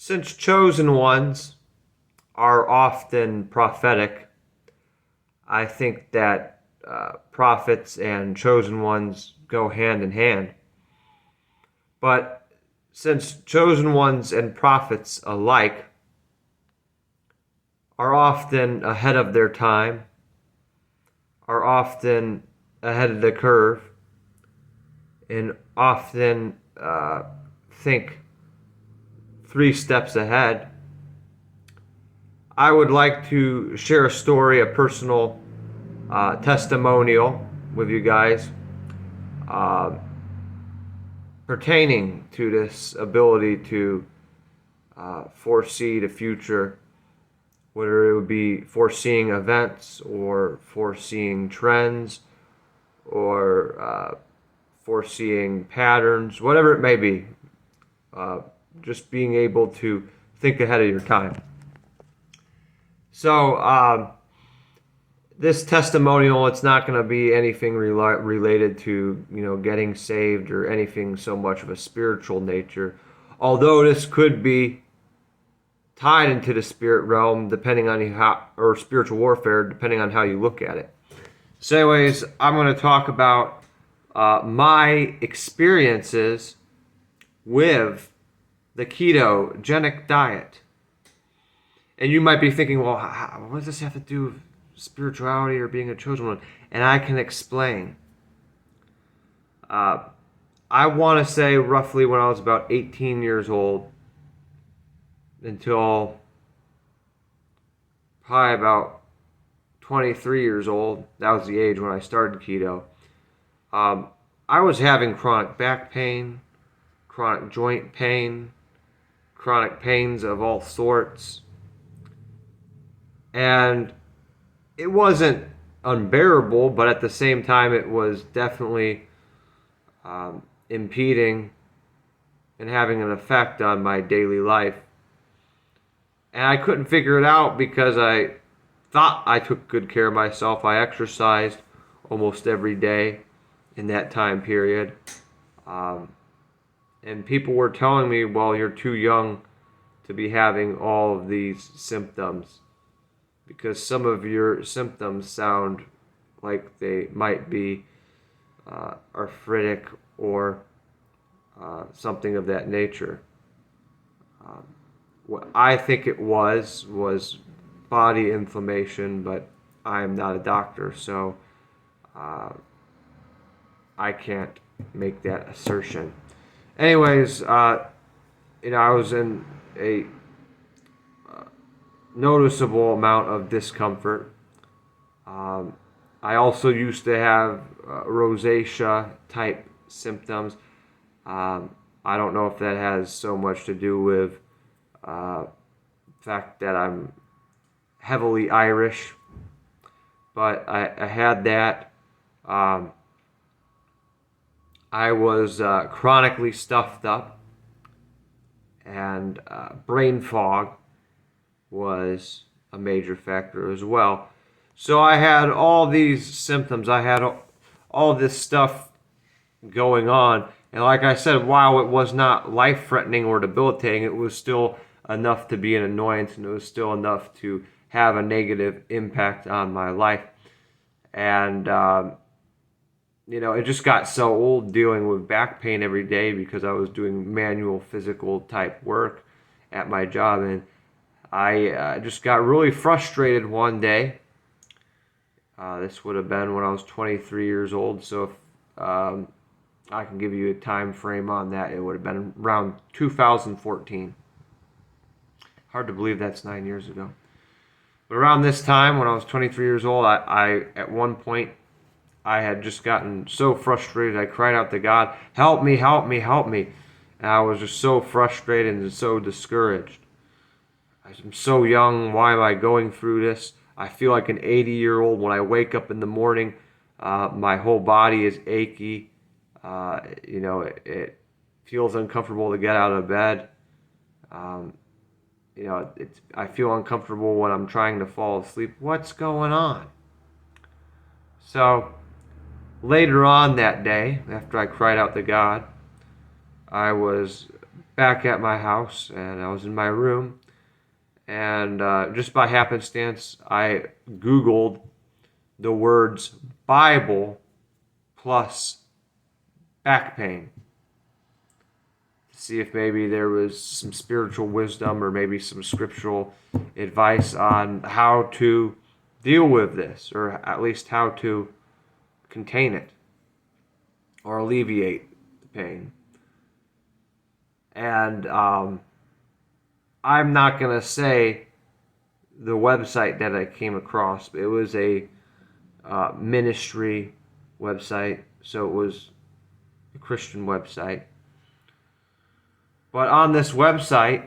Since chosen ones are often prophetic, I think that prophets and chosen ones go hand in hand. But since chosen ones and prophets alike are often ahead of their time, are often ahead of the curve, and often think 3 steps ahead, I would like to share a story, a personal testimonial with you guys uh, pertaining to this ability to foresee the future, whether it would be foreseeing events or foreseeing trends or foreseeing patterns, whatever it may be. Just being able to think ahead of your time. So this testimonial, it's not going to be anything related to getting saved or anything so much of a spiritual nature, although this could be tied into the spirit realm depending on how, or spiritual warfare depending on how you look at it. So anyways, I'm going to talk about my experiences with the ketogenic diet. And you might be thinking, well, what does this have to do with spirituality or being a chosen one? And I can explain. I want to say roughly when I was about 18 years old until probably about 23 years old, that was the age when I started keto, I was having chronic back pain, chronic joint pain, chronic pains of all sorts. And it wasn't unbearable, but at the same time, it was definitely impeding and having an effect on my daily life. And I couldn't figure it out because I thought I took good care of myself. I exercised almost every day in that time period. And people were telling me, well, you're too young to be having all of these symptoms because some of your symptoms sound like they might be arthritic or something of that nature. What I think it was body inflammation, but I am not a doctor, so I can't make that assertion. Anyways, I was in a noticeable amount of discomfort. I also used to have rosacea type symptoms. I don't know if that has so much to do with the fact that I'm heavily Irish, but I had that. I was chronically stuffed up, and brain fog was a major factor as well. So I had all these symptoms. I had all this stuff going on. And like I said, while it was not life-threatening or debilitating, it was still enough to be an annoyance, and it was still enough to have a negative impact on my life. And it just got so old dealing with back pain every day because I was doing manual physical type work at my job. And I just got really frustrated one day. This would have been when I was 23 years old. So if I can give you a time frame on that, it would have been around 2014. Hard to believe that's 9 years ago. But around this time, when I was 23 years old, I at one point, I had just gotten so frustrated, I cried out to God, help me, help me, help me. And I was just so frustrated and so discouraged. I'm so young, why am I going through this? I feel like an 80-year-old when I wake up in the morning. My whole body is achy. It feels uncomfortable to get out of bed. I feel uncomfortable when I'm trying to fall asleep. What's going on? So later on that day, after I cried out to God, I was back at my house, and I was in my room, and just by happenstance, I Googled the words Bible plus back pain to see if maybe there was some spiritual wisdom or maybe some scriptural advice on how to deal with this, or at least how to contain it or alleviate the pain. And I'm not going to say the website that I came across, but it was a ministry website, so it was a Christian website. But on this website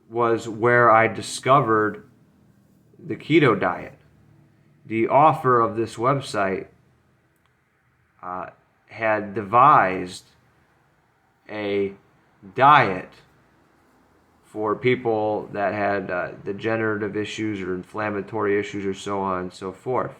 was where I discovered the keto diet. The author of this website had devised a diet for people that had degenerative issues or inflammatory issues or so on and so forth.